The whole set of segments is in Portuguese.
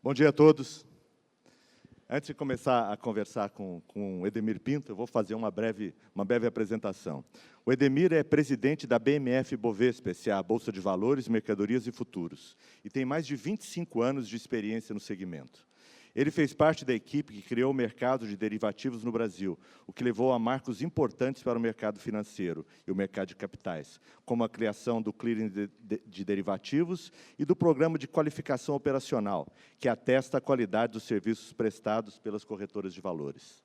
Bom dia a todos. Antes de começar a conversar com o Edemir Pinto, eu vou fazer uma breve apresentação. O Edemir é presidente da BMF Bovespa, S.A., Bolsa de Valores, Mercadorias e Futuros, e tem mais de 25 anos de experiência no segmento. Ele fez parte da equipe que criou o mercado de derivativos no Brasil, o que levou a marcos importantes para o mercado financeiro e o mercado de capitais, como a criação do clearing de derivativos e do programa de qualificação operacional, que atesta a qualidade dos serviços prestados pelas corretoras de valores.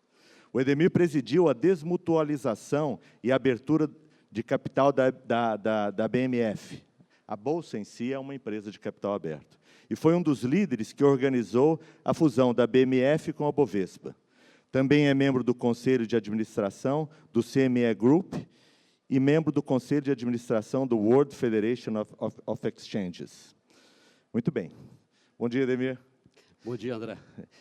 O Edemir presidiu a desmutualização e a abertura de capital da BMF. A Bolsa em si é uma empresa de capital aberto. E foi um dos líderes que organizou a fusão da BMF com a Bovespa. Também é membro do Conselho de Administração do CME Group e membro do Conselho de Administração do World Federation of Exchanges. Muito bem. Bom dia, Edemir. Bom dia, André.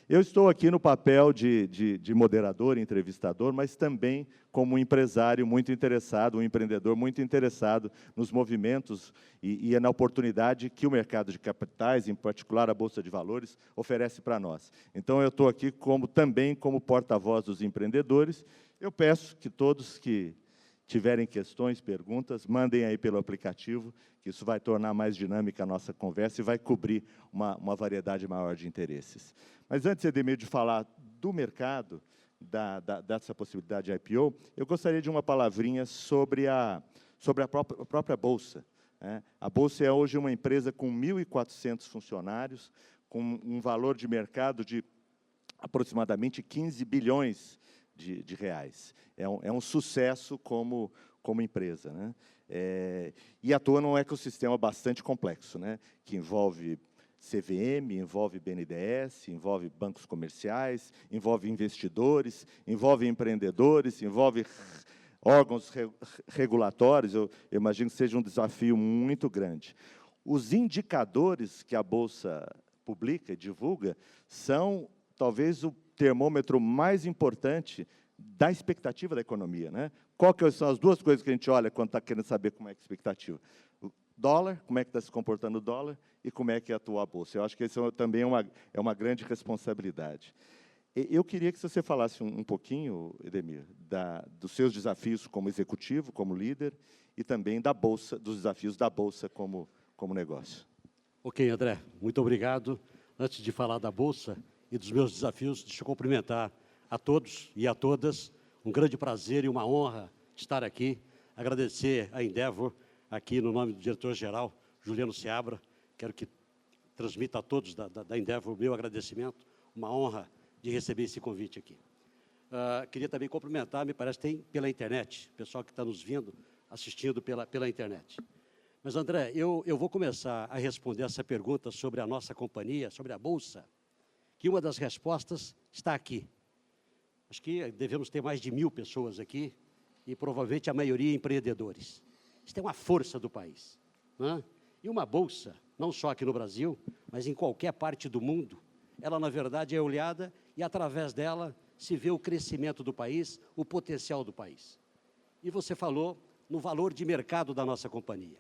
Eu estou aqui no papel de moderador e entrevistador, mas também como um empresário muito interessado, um empreendedor muito interessado nos movimentos e na oportunidade que o mercado de capitais, em particular a Bolsa de Valores, oferece para nós. Então, eu estou aqui também como porta-voz dos empreendedores. Eu peço que todos que tiverem questões, perguntas, mandem aí pelo aplicativo, que isso vai tornar mais dinâmica a nossa conversa e vai cobrir uma variedade maior de interesses. Mas antes, Edemir, de falar do mercado, dessa possibilidade de IPO, eu gostaria de uma palavrinha sobre a própria Bolsa. A Bolsa é hoje uma empresa com 1.400 funcionários, com um valor de mercado de aproximadamente 15 bilhões de reais. É um sucesso como empresa, né? E atua num ecossistema bastante complexo, né? Que envolve CVM, envolve BNDES, envolve bancos comerciais, envolve investidores, envolve empreendedores, envolve órgãos regulatórios. Eu imagino que seja um desafio muito grande. Os indicadores que a Bolsa publica e divulga são, talvez, o termômetro mais importante da expectativa da economia, né? Qual que são as duas coisas que a gente olha quando está querendo saber como é que é a expectativa? O dólar, como é que está se comportando o dólar, e como é que atua a Bolsa. Eu acho que isso também é uma grande responsabilidade. Eu queria que você falasse um pouquinho, Edemir, dos seus desafios como executivo, como líder, e também da Bolsa, dos desafios da Bolsa como negócio. Ok, André, muito obrigado. Antes de falar da Bolsa e dos meus desafios, deixa eu cumprimentar a todos e a todas. Um grande prazer e uma honra estar aqui. Agradecer a Endeavor, aqui no nome do diretor-geral, Juliano Seabra. Quero que transmita a todos da Endeavor o meu agradecimento. Uma honra de receber esse convite aqui. Queria também cumprimentar, me parece que tem pela internet, o pessoal que está nos vindo, assistindo pela internet. Mas, André, eu vou começar a responder essa pergunta sobre a nossa companhia, sobre a Bolsa, que uma das respostas está aqui. Acho que devemos ter mais de 1.000 pessoas aqui e provavelmente a maioria empreendedores. Isso tem uma força do país, né? E uma bolsa, não só aqui no Brasil, mas em qualquer parte do mundo, ela, na verdade, é olhada e, através dela, se vê o crescimento do país, o potencial do país. E você falou no valor de mercado da nossa companhia.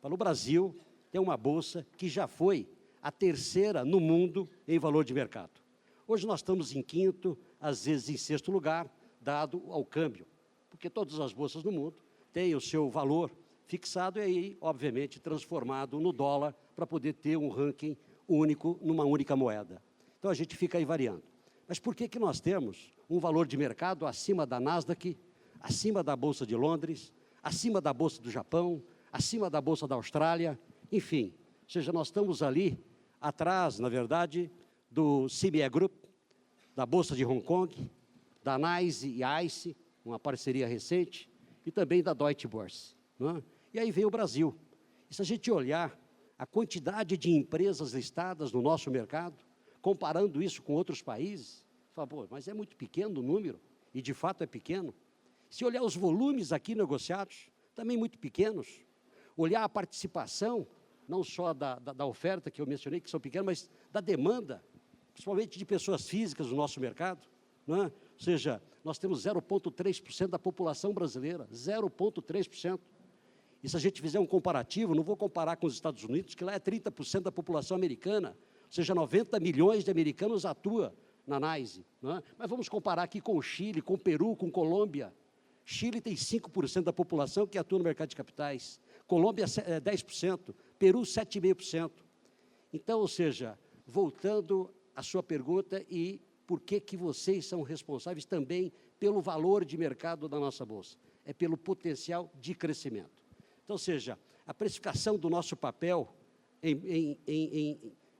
No Brasil, tem uma bolsa que já foi a terceira no mundo em valor de mercado. Hoje nós estamos em quinto, às vezes em sexto lugar, dado ao câmbio, porque todas as bolsas no mundo têm o seu valor fixado e aí, obviamente, transformado no dólar para poder ter um ranking único numa única moeda. Então, a gente fica aí variando. Mas por que nós temos um valor de mercado acima da Nasdaq, acima da Bolsa de Londres, acima da Bolsa do Japão, acima da Bolsa da Austrália, enfim, ou seja, nós estamos ali atrás, na verdade, do CME Group, da Bolsa de Hong Kong, da NYSE e ICE, uma parceria recente, e também da Deutsche Börse, né? E aí vem o Brasil. E se a gente olhar a quantidade de empresas listadas no nosso mercado, comparando isso com outros países, fala, pô, mas é muito pequeno o número, e de fato é pequeno. Se olhar os volumes aqui negociados, também muito pequenos. Olhar a participação, não só da oferta que eu mencionei, que são pequenas, mas da demanda, principalmente de pessoas físicas no nosso mercado, né? Ou seja, nós temos 0,3% da população brasileira, 0,3%. E se a gente fizer um comparativo, não vou comparar com os Estados Unidos, que lá é 30% da população americana, ou seja, 90 milhões de americanos atuam na NYSE, né? Mas vamos comparar aqui com o Chile, com o Peru, com Colômbia. Chile tem 5% da população que atua no mercado de capitais, Colômbia 10%, Peru 7,5%. Então, ou seja, voltando à sua pergunta, e por que vocês são responsáveis também pelo valor de mercado da nossa Bolsa? É pelo potencial de crescimento. Então, ou seja, a precificação do nosso papel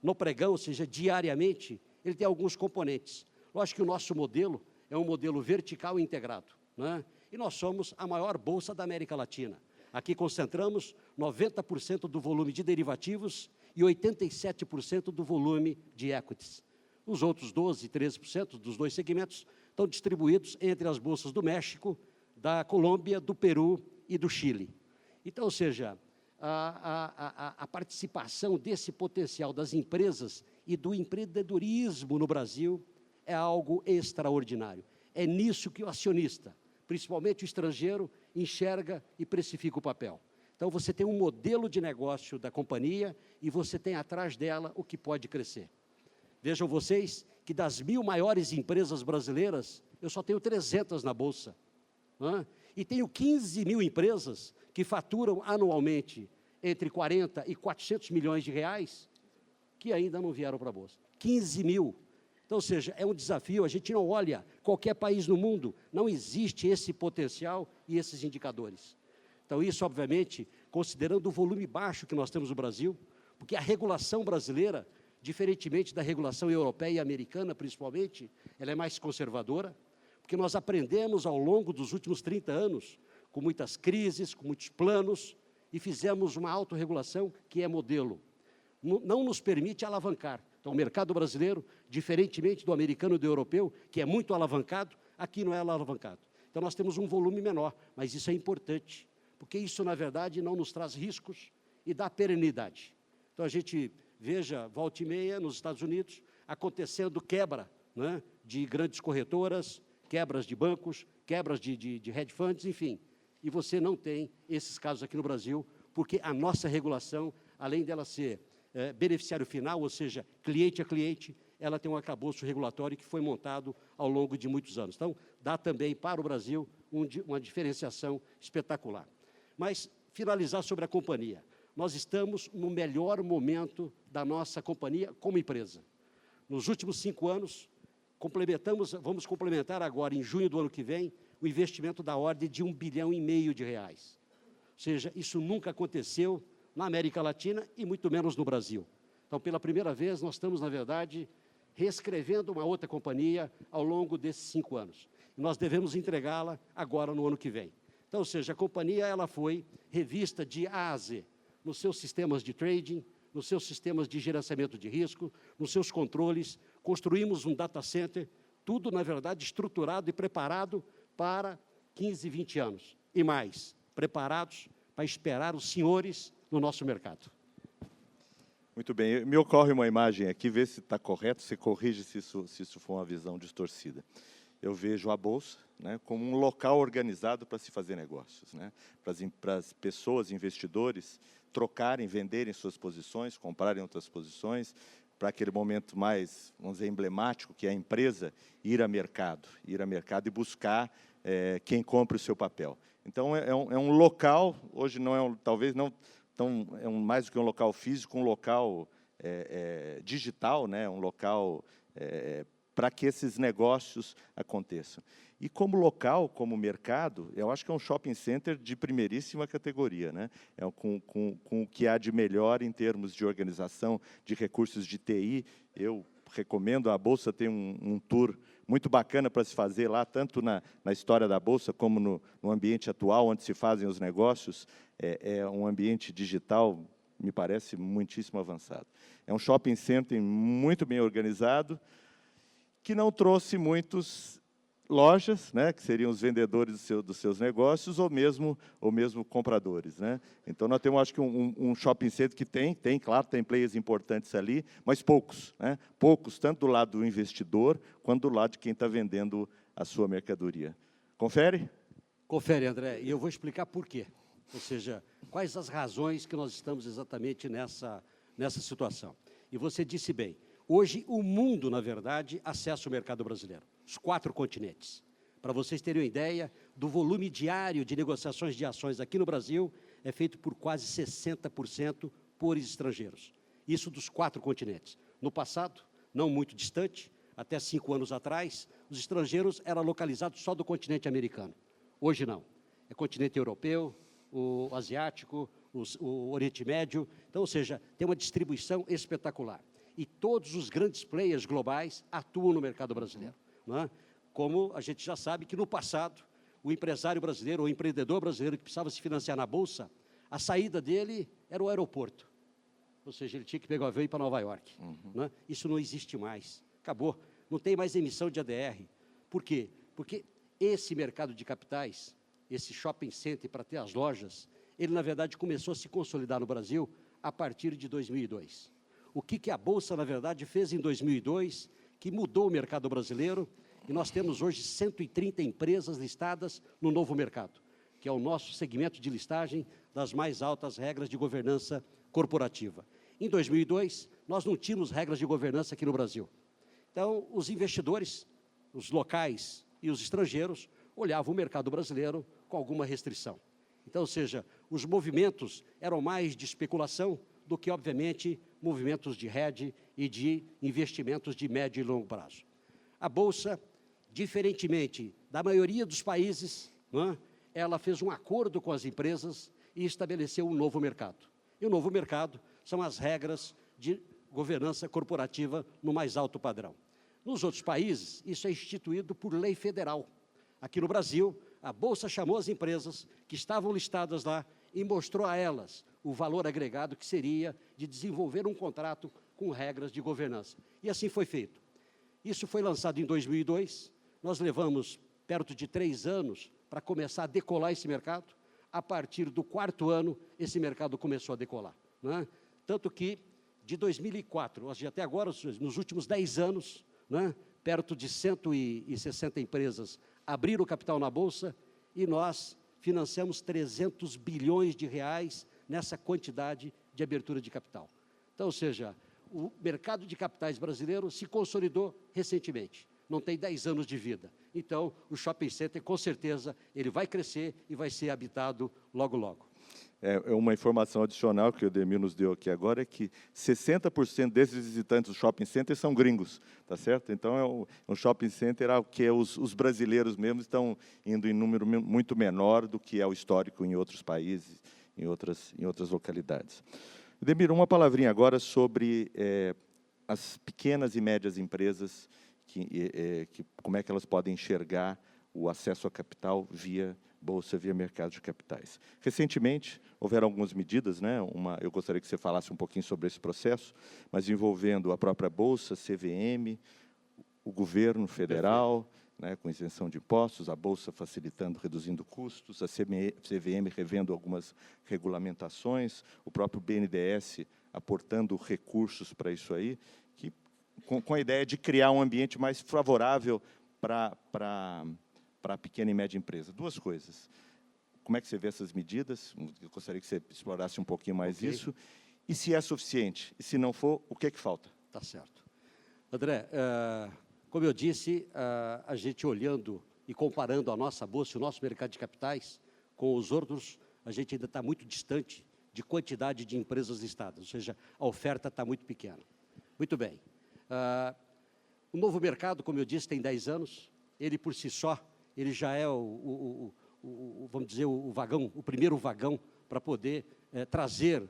no pregão, ou seja, diariamente, ele tem alguns componentes. Lógico que o nosso modelo é um modelo vertical e integrado, né? E nós somos a maior bolsa da América Latina. Aqui concentramos 90% do volume de derivativos e 87% do volume de equities. Os outros 12%, 13% dos dois segmentos estão distribuídos entre as bolsas do México, da Colômbia, do Peru e do Chile. Então, ou seja, a participação desse potencial das empresas e do empreendedorismo no Brasil é algo extraordinário. É nisso que o acionista, principalmente o estrangeiro, enxerga e precifica o papel. Então, você tem um modelo de negócio da companhia e você tem atrás dela o que pode crescer. Vejam vocês que das 1.000 maiores empresas brasileiras, eu só tenho 300 na Bolsa, né? E tenho 15 mil empresas que faturam anualmente entre 40 e 400 milhões de reais, que ainda não vieram para a Bolsa. 15 mil. Então, ou seja, é um desafio, a gente não olha qualquer país no mundo, não existe esse potencial e esses indicadores. Então, isso, obviamente, considerando o volume baixo que nós temos no Brasil, porque a regulação brasileira, diferentemente da regulação europeia e americana, principalmente, ela é mais conservadora, porque nós aprendemos ao longo dos últimos 30 anos, com muitas crises, com muitos planos, e fizemos uma autorregulação que é modelo. Não nos permite alavancar. Então, o mercado brasileiro, diferentemente do americano e do europeu, que é muito alavancado, aqui não é alavancado. Então, nós temos um volume menor, mas isso é importante, porque isso, na verdade, não nos traz riscos e dá perenidade. Então, a gente veja, volta e meia, nos Estados Unidos, acontecendo quebra, né, de grandes corretoras, quebras de bancos, quebras de hedge funds, enfim. E você não tem esses casos aqui no Brasil, porque a nossa regulação, além dela ser beneficiário final, ou seja, cliente a cliente, ela tem um arcabouço regulatório que foi montado ao longo de muitos anos. Então, dá também para o Brasil uma diferenciação espetacular. Mas, finalizar sobre a companhia. Nós estamos no melhor momento da nossa companhia como empresa. Nos últimos 5 anos, vamos complementar agora, em junho do ano que vem, o investimento da ordem de R$1,5 bilhão de reais. Ou seja, isso nunca aconteceu na América Latina e muito menos no Brasil. Então, pela primeira vez, nós estamos, na verdade, reescrevendo uma outra companhia ao longo desses 5 anos. E nós devemos entregá-la agora no ano que vem. Então, ou seja, a companhia ela foi revista de A a Z, nos seus sistemas de trading, nos seus sistemas de gerenciamento de risco, nos seus controles, construímos um data center, tudo, na verdade, estruturado e preparado para 15, 20 anos e mais, preparados para esperar os senhores no nosso mercado. Muito bem, me ocorre uma imagem aqui, vê se está correto, você corrige se isso for uma visão distorcida. Eu vejo a Bolsa, né, como um local organizado para se fazer negócios, né, para as pessoas, investidores, trocarem, venderem suas posições, comprarem outras posições, para aquele momento mais, vamos dizer, emblemático, que é a empresa ir a mercado e buscar quem compra o seu papel. Então, é um local, hoje não é talvez não tão, mais do que um local físico, um local digital, né, um local para que esses negócios aconteçam. E como local, como mercado, eu acho que é um shopping center de primeiríssima categoria, né? Com o que há de melhor em termos de organização, de recursos de TI. Eu recomendo, a Bolsa tem um tour muito bacana para se fazer lá, tanto na história da Bolsa, como no ambiente atual, onde se fazem os negócios. É um ambiente digital, me parece, muitíssimo avançado. É um shopping center muito bem organizado, que não trouxe muitos lojas, né, que seriam os vendedores dos seus negócios, ou mesmo compradores, né? Então, nós temos, acho que, um shopping center que claro, tem players importantes ali, mas poucos, né? Poucos, tanto do lado do investidor, quanto do lado de quem está vendendo a sua mercadoria. Confere? Confere, André, e eu vou explicar por quê. Ou seja, quais as razões que nós estamos exatamente nessa situação. E você disse bem, hoje o mundo, na verdade, acessa o mercado brasileiro, os 4 continentes. Para vocês terem uma ideia, do volume diário de negociações de ações aqui no Brasil, é feito por quase 60% por estrangeiros. Isso dos 4 continentes. No passado, não muito distante, até 5 anos atrás, os estrangeiros eram localizados só do continente americano. Hoje não. É continente europeu, o asiático, o Oriente Médio. Então, ou seja, tem uma distribuição espetacular. E todos os grandes players globais atuam no mercado brasileiro. Não é? Como a gente já sabe que no passado, o empresário brasileiro, ou o empreendedor brasileiro que precisava se financiar na Bolsa, a saída dele era o aeroporto. Ou seja, ele tinha que pegar o avião e ir para Nova York. Não é? Isso não existe mais. Acabou. Não tem mais emissão de ADR. Por quê? Porque esse mercado de capitais, esse shopping center para ter as lojas, ele, na verdade, começou a se consolidar no Brasil a partir de 2002. O que a Bolsa, na verdade, fez em 2002, que mudou o mercado brasileiro, e nós temos hoje 130 empresas listadas no novo mercado, que é o nosso segmento de listagem das mais altas regras de governança corporativa. Em 2002, nós não tínhamos regras de governança aqui no Brasil. Então, os investidores, os locais e os estrangeiros, olhavam o mercado brasileiro com alguma restrição. Então, ou seja, os movimentos eram mais de especulação do que, obviamente, movimentos de hedge e de investimentos de médio e longo prazo. A Bolsa, diferentemente da maioria dos países, não é? Ela fez um acordo com as empresas e estabeleceu um novo mercado. E o novo mercado são as regras de governança corporativa no mais alto padrão. Nos outros países, isso é instituído por lei federal. Aqui no Brasil, a Bolsa chamou as empresas que estavam listadas lá e mostrou a elas o valor agregado que seria de desenvolver um contrato com regras de governança. E assim foi feito. Isso foi lançado em 2002, nós levamos perto de 3 anos para começar a decolar esse mercado. A partir do 4º ano, esse mercado começou a decolar. Não é? Tanto que, de 2004, até agora, nos últimos 10 anos, né, perto de 160 empresas abriram capital na Bolsa e nós financiamos 300 bilhões de reais nessa quantidade de abertura de capital. Então, ou seja, o mercado de capitais brasileiro se consolidou recentemente, não tem 10 anos de vida. Então, o shopping center, com certeza, ele vai crescer e vai ser habitado logo, logo. Uma informação adicional que o Ademir nos deu aqui agora é que 60% desses visitantes do shopping center são gringos, tá certo? Então, é um shopping center ao que os brasileiros mesmo estão indo em número muito menor do que é o histórico em outros países, em outras localidades. Ademir, uma palavrinha agora sobre as pequenas e médias empresas, como é que elas podem enxergar o acesso a capital via Bolsa, via mercado de capitais. Recentemente, houveram algumas medidas, né? Eu gostaria que você falasse um pouquinho sobre esse processo, mas envolvendo a própria Bolsa, CVM, o governo federal, né, com isenção de impostos, a Bolsa facilitando, reduzindo custos, a CVM revendo algumas regulamentações, o próprio BNDES aportando recursos para isso aí, que, com a ideia de criar um ambiente mais favorável para a pequena e média empresa. 2 coisas. Como é que você vê essas medidas? Eu gostaria que você explorasse um pouquinho mais isso. E se é suficiente? E se não for, o que é que falta? Tá certo. André, como eu disse, a gente olhando e comparando a nossa Bolsa, o nosso mercado de capitais, com os outros, a gente ainda está muito distante de quantidade de empresas listadas, ou seja, a oferta está muito pequena. Muito bem. O novo mercado, como eu disse, tem 10 anos, ele por si só, ele já é vamos dizer, o primeiro vagão para poder trazer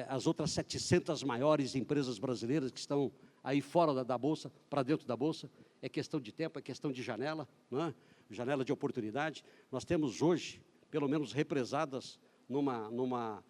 as outras 700 maiores empresas brasileiras que estão aí fora da Bolsa, para dentro da Bolsa. É questão de tempo, é questão de janela, não é? Janela de oportunidade. Nós temos hoje, pelo menos represadas numa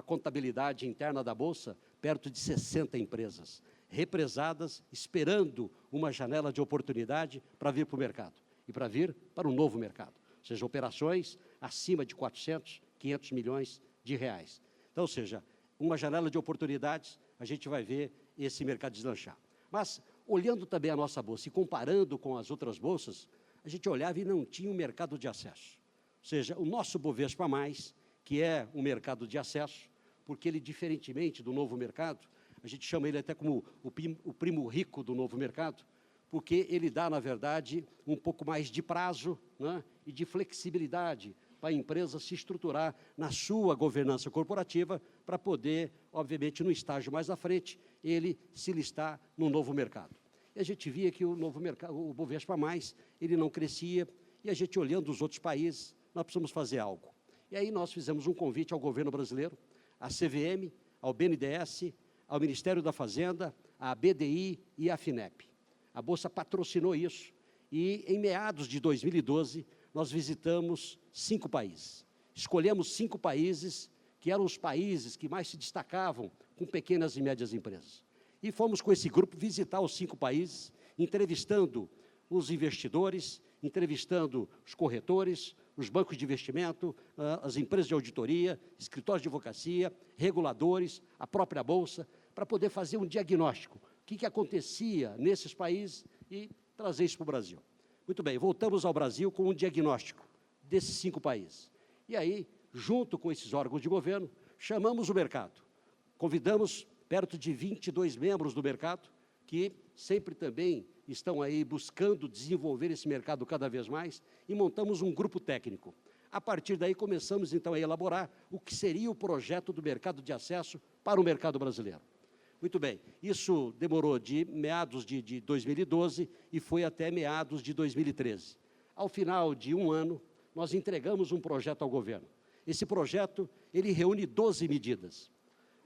contabilidade interna da Bolsa, perto de 60 empresas, represadas, esperando uma janela de oportunidade para vir para o mercado. E para vir para um novo mercado, ou seja, operações acima de 400, 500 milhões de reais. Então, ou seja, uma janela de oportunidades, a gente vai ver esse mercado deslanchar. Mas, olhando também a nossa Bolsa e comparando com as outras bolsas, a gente olhava e não tinha um mercado de acesso. Ou seja, o nosso Bovespa+, que é um mercado de acesso, porque ele, diferentemente do novo mercado, a gente chama ele até como o primo rico do novo mercado, porque ele dá, na verdade, um pouco mais de prazo, né, e de flexibilidade para a empresa se estruturar na sua governança corporativa para poder, obviamente, no estágio mais à frente, ele se listar no novo mercado. E a gente via que o novo mercado, o Bovespa+, ele não crescia, e a gente olhando os outros países, nós precisamos fazer algo. E aí nós fizemos um convite ao governo brasileiro, à CVM, ao BNDES, ao Ministério da Fazenda, à BDI e à FINEP. A Bolsa patrocinou isso, e em meados de 2012, nós visitamos 5 países. Escolhemos 5 países que eram os países que mais se destacavam com pequenas e médias empresas. E fomos com esse grupo visitar os 5 países, entrevistando os investidores, entrevistando os corretores, os bancos de investimento, as empresas de auditoria, escritórios de advocacia, reguladores, a própria Bolsa, para poder fazer um diagnóstico. O que acontecia nesses países e trazer isso para o Brasil. Muito bem, voltamos ao Brasil com um diagnóstico desses 5 países. E aí, junto com esses órgãos de governo, chamamos o mercado. Convidamos perto de 22 membros do mercado, que sempre também estão aí buscando desenvolver esse mercado cada vez mais, e montamos um grupo técnico. A partir daí, começamos, então, a elaborar o que seria o projeto do mercado de acesso para o mercado brasileiro. Muito bem, isso demorou de meados de 2012 e foi até meados de 2013. Ao final de um ano, nós entregamos um projeto ao governo. Esse projeto, ele reúne 12 medidas.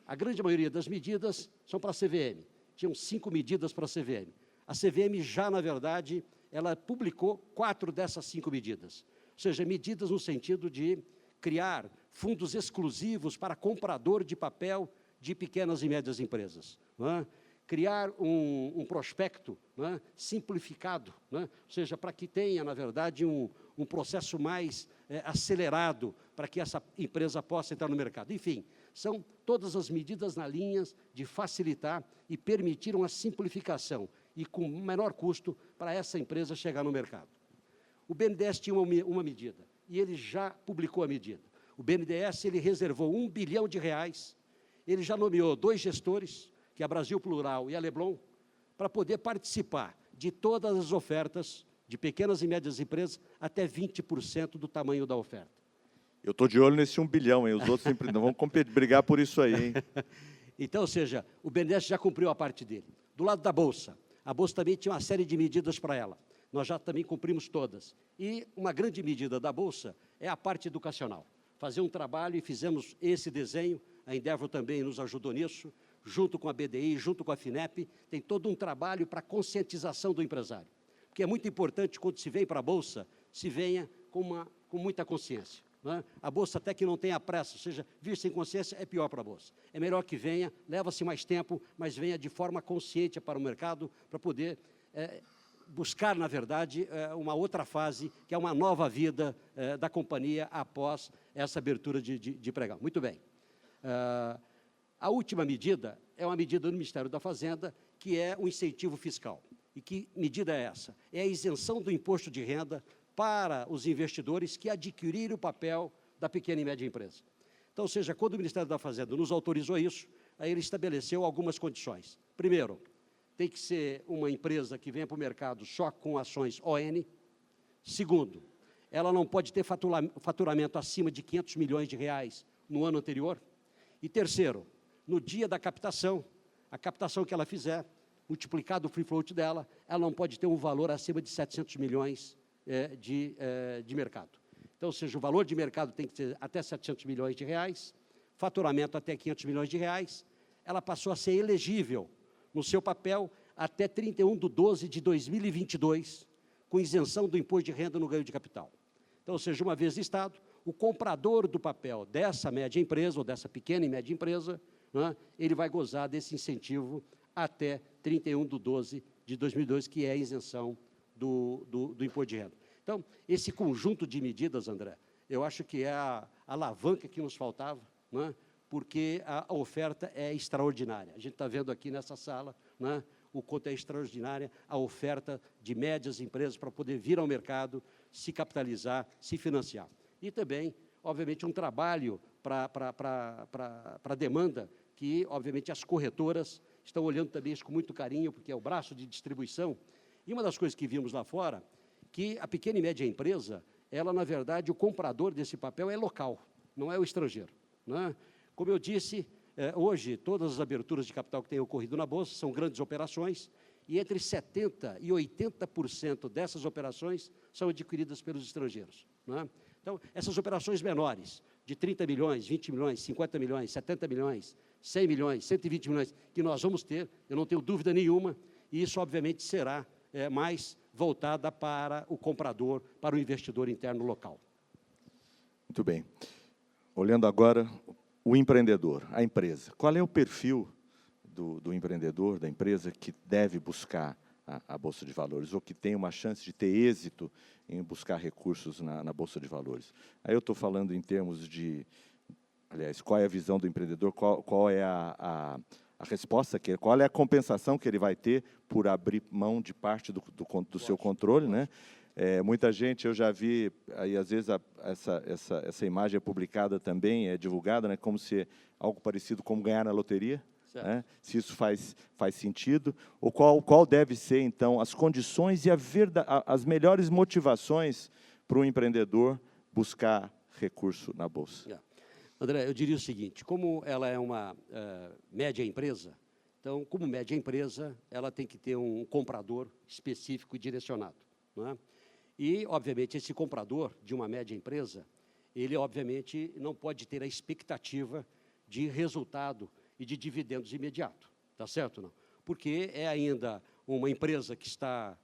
A grande maioria das medidas são para a CVM. Tinham 5 medidas para a CVM. A CVM já, na verdade, ela publicou 4 dessas 5 medidas. Ou seja, medidas no sentido de criar fundos exclusivos para comprador de papel de pequenas e médias empresas, não é? Criar um prospecto, não é, simplificado, não é? Ou seja, para que tenha, na verdade, um processo mais acelerado para que essa empresa possa entrar no mercado. Enfim, são todas as medidas na linha de facilitar e permitir uma simplificação e com menor custo para essa empresa chegar no mercado. O BNDES tinha uma medida, e ele já publicou a medida. O BNDES ele reservou R$1 bilhão, ele já nomeou 2 gestores, que é a Brasil Plural e a Leblon, para poder participar de todas as ofertas de pequenas e médias empresas até 20% do tamanho da oferta. Eu estou de olho nesse 1 bilhão, hein? Os outros sempre não vão brigar por isso aí, hein? Então, ou seja, o BNDES já cumpriu a parte dele. Do lado da Bolsa, a Bolsa também tinha uma série de medidas para ela. Nós já também cumprimos todas. E uma grande medida da Bolsa é a parte educacional. Fazer um trabalho, e fizemos esse desenho, a Endeavor também nos ajudou nisso, junto com a BDI, junto com a FINEP, tem todo um trabalho para conscientização do empresário. Porque é muito importante, quando se vem para a Bolsa, se venha com muita consciência. Não é? A Bolsa até que não tenha pressa, ou seja, vir sem consciência é pior para a Bolsa. É melhor que venha, leva-se mais tempo, mas venha de forma consciente para o mercado, para poder buscar, na verdade, uma outra fase, que é uma nova vida da companhia após essa abertura de pregão. Muito bem. A última medida é uma medida do Ministério da Fazenda, que é um incentivo fiscal. E que medida é essa? É a isenção do imposto de renda para os investidores que adquirirem o papel da pequena e média empresa. Então, ou seja, quando o Ministério da Fazenda nos autorizou isso, aí ele estabeleceu algumas condições. Primeiro, tem que ser uma empresa que venha para o mercado só com ações ON. Segundo, ela não pode ter faturamento acima de R$500 milhões no ano anterior. E terceiro, no dia da captação, a captação que ela fizer, multiplicado o free float dela, ela não pode ter um valor acima de 700 milhões de mercado. Então, ou seja, o valor de mercado tem que ser até 700 milhões de reais, faturamento até 500 milhões de reais, ela passou a ser elegível no seu papel até 31/12/2022, com isenção do imposto de renda no ganho de capital. Então, ou seja, uma vez listado, o comprador do papel dessa média empresa, ou dessa pequena e média empresa, né, ele vai gozar desse incentivo até 31/12/2022, que é a isenção do imposto de renda. Então, esse conjunto de medidas, André, eu acho que é a alavanca que nos faltava, né, porque a oferta é extraordinária. A gente está vendo aqui nessa sala, né, o quanto é extraordinária a oferta de médias empresas para poder vir ao mercado, se capitalizar, se financiar. E também, obviamente, um trabalho para a demanda que, obviamente, as corretoras estão olhando também isso com muito carinho, porque é o braço de distribuição. E uma das coisas que vimos lá fora, que a pequena e média empresa, ela, na verdade, o comprador desse papel é local, não é o estrangeiro, né? Como eu disse, hoje, todas as aberturas de capital que têm ocorrido na Bolsa são grandes operações, e entre 70% e 80% dessas operações são adquiridas pelos estrangeiros, né? Então, essas operações menores, de 30 milhões, 20 milhões, 50 milhões, 70 milhões, 100 milhões, 120 milhões, que nós vamos ter, eu não tenho dúvida nenhuma, e isso, obviamente, será mais voltada para o comprador, para o investidor interno local. Muito bem. Olhando agora o empreendedor, a empresa. Qual é o perfil do empreendedor, da empresa, que deve buscar a Bolsa de Valores, ou que tem uma chance de ter êxito em buscar recursos na Bolsa de Valores? Aí eu estou falando em termos de, aliás, qual é a visão do empreendedor, qual é a resposta, qual é a compensação que ele vai ter por abrir mão de parte do seu controle, né? Muita gente, eu já vi, aí às vezes essa imagem é publicada também, é divulgada, né, como se algo parecido como ganhar na loteria, né? Se isso faz sentido, ou qual deve ser, então, as condições e as melhores motivações para o empreendedor buscar recurso na Bolsa. André, eu diria o seguinte, como ela é uma média empresa, então, como média empresa, ela tem que ter um comprador específico e direcionado, né? E, obviamente, esse comprador de uma média empresa, ele, obviamente, não pode ter a expectativa de resultado e de dividendos imediato, tá certo ou não? Porque é ainda uma empresa que está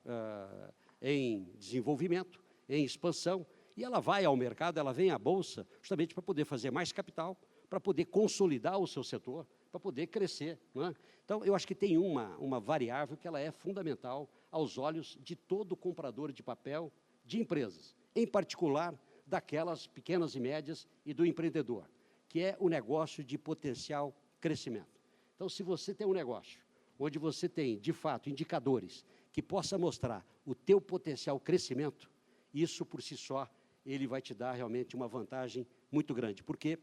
em desenvolvimento, em expansão, e ela vai ao mercado, ela vem à Bolsa, justamente para poder fazer mais capital, para poder consolidar o seu setor, para poder crescer, não é? Então, eu acho que tem uma variável que ela é fundamental aos olhos de todo comprador de papel de empresas, em particular daquelas pequenas e médias e do empreendedor, que é o negócio de potencial crescimento. Então, se você tem um negócio onde você tem, de fato, indicadores que possa mostrar o teu potencial crescimento, isso, por si só, ele vai te dar realmente uma vantagem muito grande, porque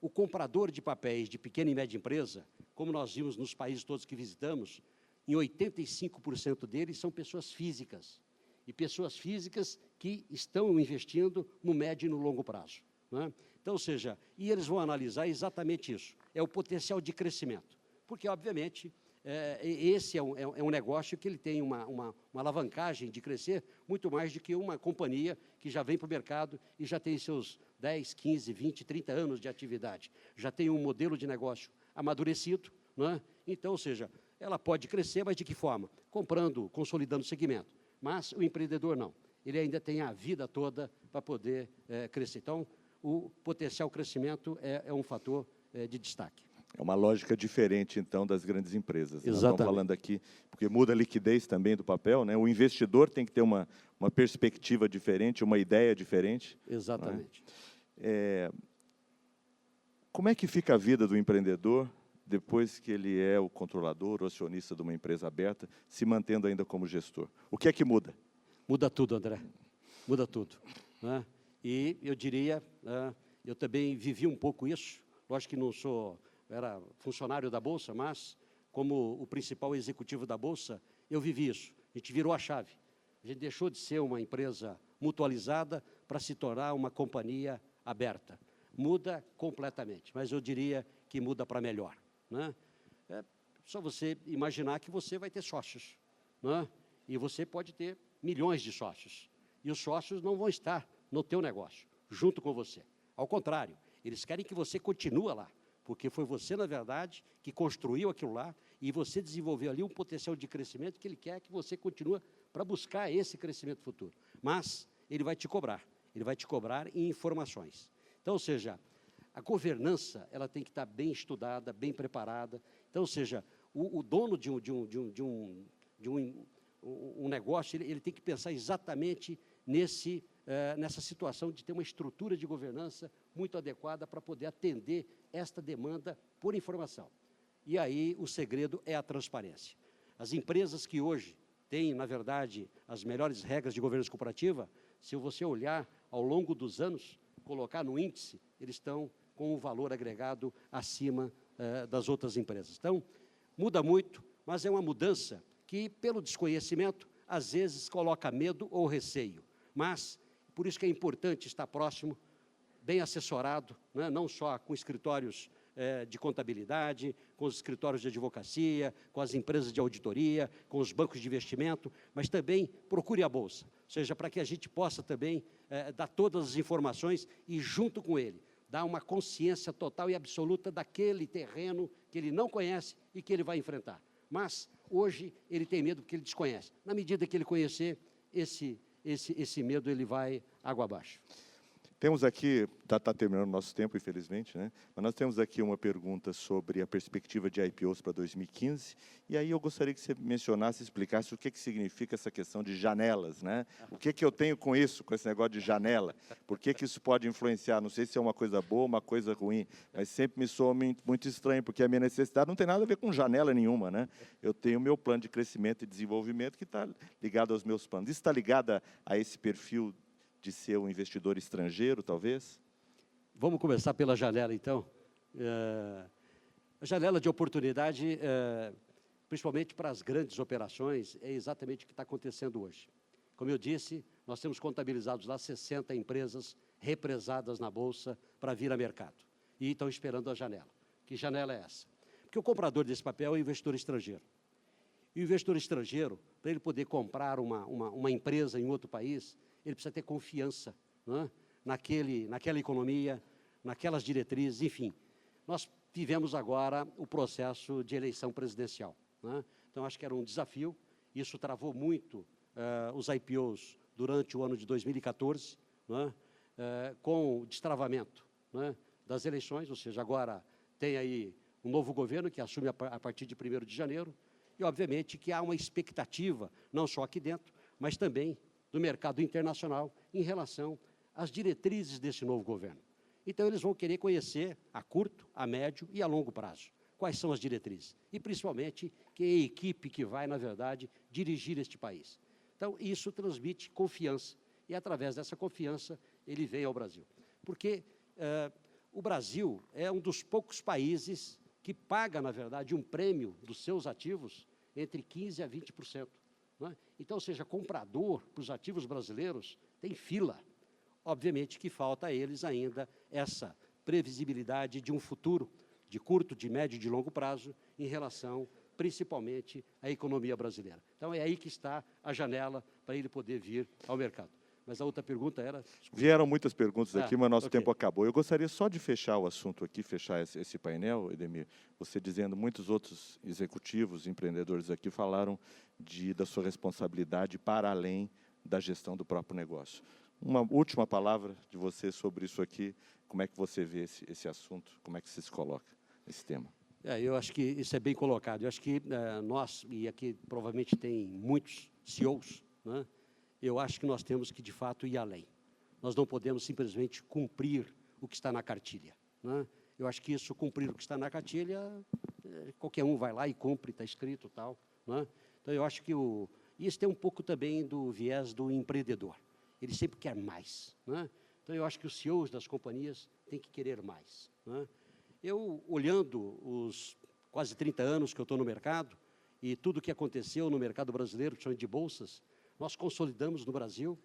o comprador de papéis de pequena e média empresa, como nós vimos nos países todos que visitamos, em 85% deles são pessoas físicas, e pessoas físicas que estão investindo no médio e no longo prazo, né? Então, ou seja, e eles vão analisar exatamente isso, é o potencial de crescimento, porque, obviamente, esse é um negócio que ele tem uma alavancagem de crescer muito mais do que uma companhia que já vem para o mercado e já tem seus 10, 15, 20, 30 anos de atividade, já tem um modelo de negócio amadurecido, né? Então, ou seja, ela pode crescer, mas de que forma? Comprando, consolidando o segmento. Mas o empreendedor não, ele ainda tem a vida toda para poder crescer. Então, o potencial crescimento é um fator de destaque. É uma lógica diferente, então, das grandes empresas. Exatamente. Nós estamos falando aqui, porque muda a liquidez também do papel, né? O investidor tem que ter uma perspectiva diferente, uma ideia diferente. Exatamente. Né? Como é que fica a vida do empreendedor depois que ele é o controlador, o acionista de uma empresa aberta, se mantendo ainda como gestor? O que é que muda? Muda tudo, André. Muda tudo, né? E eu diria, eu também vivi um pouco isso. Lógico que era funcionário da Bolsa, mas como o principal executivo da Bolsa, eu vivi isso. A gente virou a chave. A gente deixou de ser uma empresa mutualizada para se tornar uma companhia aberta. Muda completamente, mas eu diria que muda para melhor, né? É só você imaginar que você vai ter sócios, né? E você pode ter milhões de sócios. E os sócios não vão estar no teu negócio, junto com você. Ao contrário, eles querem que você continue lá, porque foi você, na verdade, que construiu aquilo lá e você desenvolveu ali um potencial de crescimento que ele quer que você continue para buscar esse crescimento futuro. Mas ele vai te cobrar em informações. Então, ou seja, a governança ela tem que estar bem estudada, bem preparada. Então, ou seja, o dono de um negócio, ele tem que pensar exatamente nessa situação de ter uma estrutura de governança muito adequada para poder atender esta demanda por informação. E aí o segredo é a transparência. As empresas que hoje têm, na verdade, as melhores regras de governança corporativa, se você olhar ao longo dos anos, colocar no índice, eles estão com um valor agregado acima das outras empresas. Então, muda muito, mas é uma mudança que, pelo desconhecimento, às vezes coloca medo ou receio. Mas, por isso que é importante estar próximo, bem assessorado, né? Não só com escritórios de contabilidade, com os escritórios de advocacia, com as empresas de auditoria, com os bancos de investimento, mas também procure a Bolsa, ou seja, para que a gente possa também dar todas as informações e, junto com ele, dar uma consciência total e absoluta daquele terreno que ele não conhece e que ele vai enfrentar. Mas, hoje, ele tem medo porque ele desconhece. Na medida que ele conhecer, esse medo ele vai água abaixo. Temos aqui, está terminando o nosso tempo, infelizmente, né? Mas nós temos aqui uma pergunta sobre a perspectiva de IPOs para 2015, e aí eu gostaria que você mencionasse, explicasse o que significa essa questão de janelas, né? O que eu tenho com isso, com esse negócio de janela? Por que isso pode influenciar? Não sei se é uma coisa boa, uma coisa ruim, mas sempre me soa muito estranho, porque a minha necessidade não tem nada a ver com janela nenhuma, né? Eu tenho o meu plano de crescimento e desenvolvimento que está ligado aos meus planos. Isso está ligado a esse perfil de ser um investidor estrangeiro, talvez? Vamos começar pela janela, então. A janela de oportunidade, principalmente para as grandes operações, é exatamente o que está acontecendo hoje. Como eu disse, nós temos contabilizados lá 60 empresas represadas na Bolsa para vir a mercado. E estão esperando a janela. Que janela é essa? Porque o comprador desse papel é o investidor estrangeiro. E o investidor estrangeiro, para ele poder comprar uma empresa em outro país, ele precisa ter confiança, né, naquela economia, naquelas diretrizes, enfim. Nós vivemos agora o processo de eleição presidencial, né? Então, acho que era um desafio, isso travou muito os IPOs durante o ano de 2014, né, com o destravamento, né, das eleições, ou seja, agora tem aí um novo governo que assume a partir de 1º de janeiro, e, obviamente, que há uma expectativa, não só aqui dentro, mas também do mercado internacional em relação às diretrizes desse novo governo. Então, eles vão querer conhecer a curto, a médio e a longo prazo quais são as diretrizes e, principalmente, quem é a equipe que vai, na verdade, dirigir este país. Então, isso transmite confiança e, através dessa confiança, ele vem ao Brasil. Porque o Brasil é um dos poucos países que paga, na verdade, um prêmio dos seus ativos entre 15% a 20%. Né? Então, seja comprador para os ativos brasileiros, tem fila. Obviamente que falta a eles ainda essa previsibilidade de um futuro de curto, de médio e de longo prazo em relação, principalmente, à economia brasileira. Então, é aí que está a janela para ele poder vir ao mercado. Mas a outra pergunta era... Desculpa. Vieram muitas perguntas aqui, mas nosso okay. tempo acabou. Eu gostaria só de fechar o assunto aqui, fechar esse painel, Edemir, você dizendo, muitos outros executivos, empreendedores aqui falaram da sua responsabilidade para além da gestão do próprio negócio. Uma última palavra de você sobre isso aqui, como é que você vê esse assunto, como é que você se coloca nesse tema? Eu acho que isso é bem colocado. Eu acho que nós, e aqui provavelmente tem muitos CEOs, né? Eu acho que nós temos que, de fato, ir além. Nós não podemos simplesmente cumprir o que está na cartilha, né? Eu acho que isso, cumprir o que está na cartilha, qualquer um vai lá e cumpre, está escrito e tal, né? Então, eu acho que isso tem um pouco também do viés do empreendedor. Ele sempre quer mais, né? Então, eu acho que os CEOs das companhias têm que querer mais, né? Eu, olhando os quase 30 anos que eu estou no mercado e tudo o que aconteceu no mercado brasileiro, principalmente de bolsas, nós consolidamos no Brasil,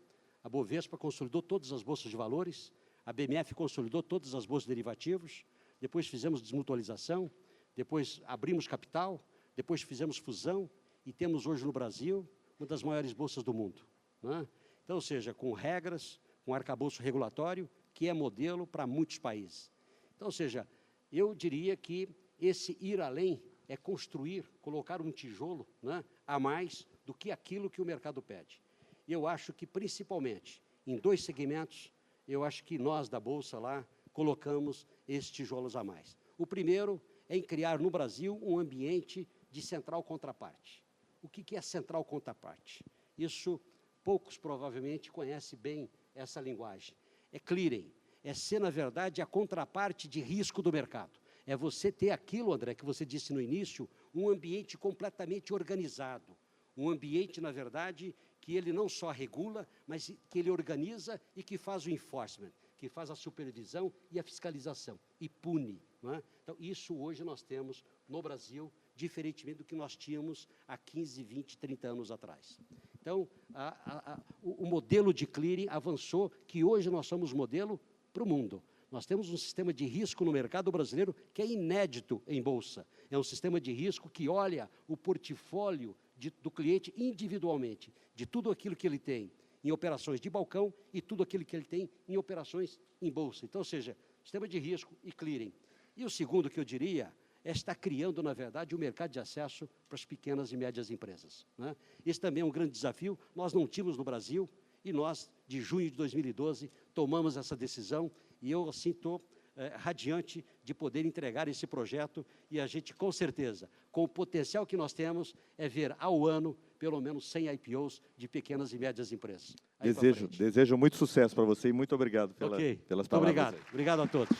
a Bovespa consolidou todas as bolsas de valores, a BMF consolidou todas as bolsas de derivativos, depois fizemos desmutualização, depois abrimos capital, depois fizemos fusão e temos hoje no Brasil uma das maiores bolsas do mundo, né? Então, ou seja, com regras, com arcabouço regulatório, que é modelo para muitos países. Então, ou seja, eu diria que esse ir além é construir, colocar um tijolo, né, a mais do que aquilo que o mercado pede. E eu acho que, principalmente, em 2 segmentos, eu acho que nós, da Bolsa, lá, colocamos esses tijolos a mais. O primeiro é em criar no Brasil um ambiente de central contraparte. O que é central contraparte? Isso, poucos provavelmente conhecem bem essa linguagem. É clearing, é ser, na verdade, a contraparte de risco do mercado. É você ter aquilo, André, que você disse no início, um ambiente completamente organizado. Um ambiente, na verdade, que ele não só regula, mas que ele organiza e que faz o enforcement, que faz a supervisão e a fiscalização, e pune. Não é? Então, isso hoje nós temos no Brasil, diferentemente do que nós tínhamos há 15, 20, 30 anos atrás. Então, o modelo de clearing avançou, que hoje nós somos modelo para o mundo. Nós temos um sistema de risco no mercado brasileiro que é inédito em bolsa. É um sistema de risco que olha o portfólio do cliente individualmente, de tudo aquilo que ele tem em operações de balcão e tudo aquilo que ele tem em operações em bolsa. Então, ou seja, sistema de risco e clearing. E o segundo que eu diria é estar criando, na verdade, um mercado de acesso para as pequenas e médias empresas. Né? Esse também é um grande desafio. Nós não tínhamos no Brasil e nós, de junho de 2012, tomamos essa decisão e eu, assim, estou radiante de poder entregar esse projeto e a gente, com certeza, com o potencial que nós temos, é ver ao ano, pelo menos 100 IPOs de pequenas e médias empresas. Desejo muito sucesso para você e muito obrigado pelas muito palavras. obrigado. Obrigado a todos.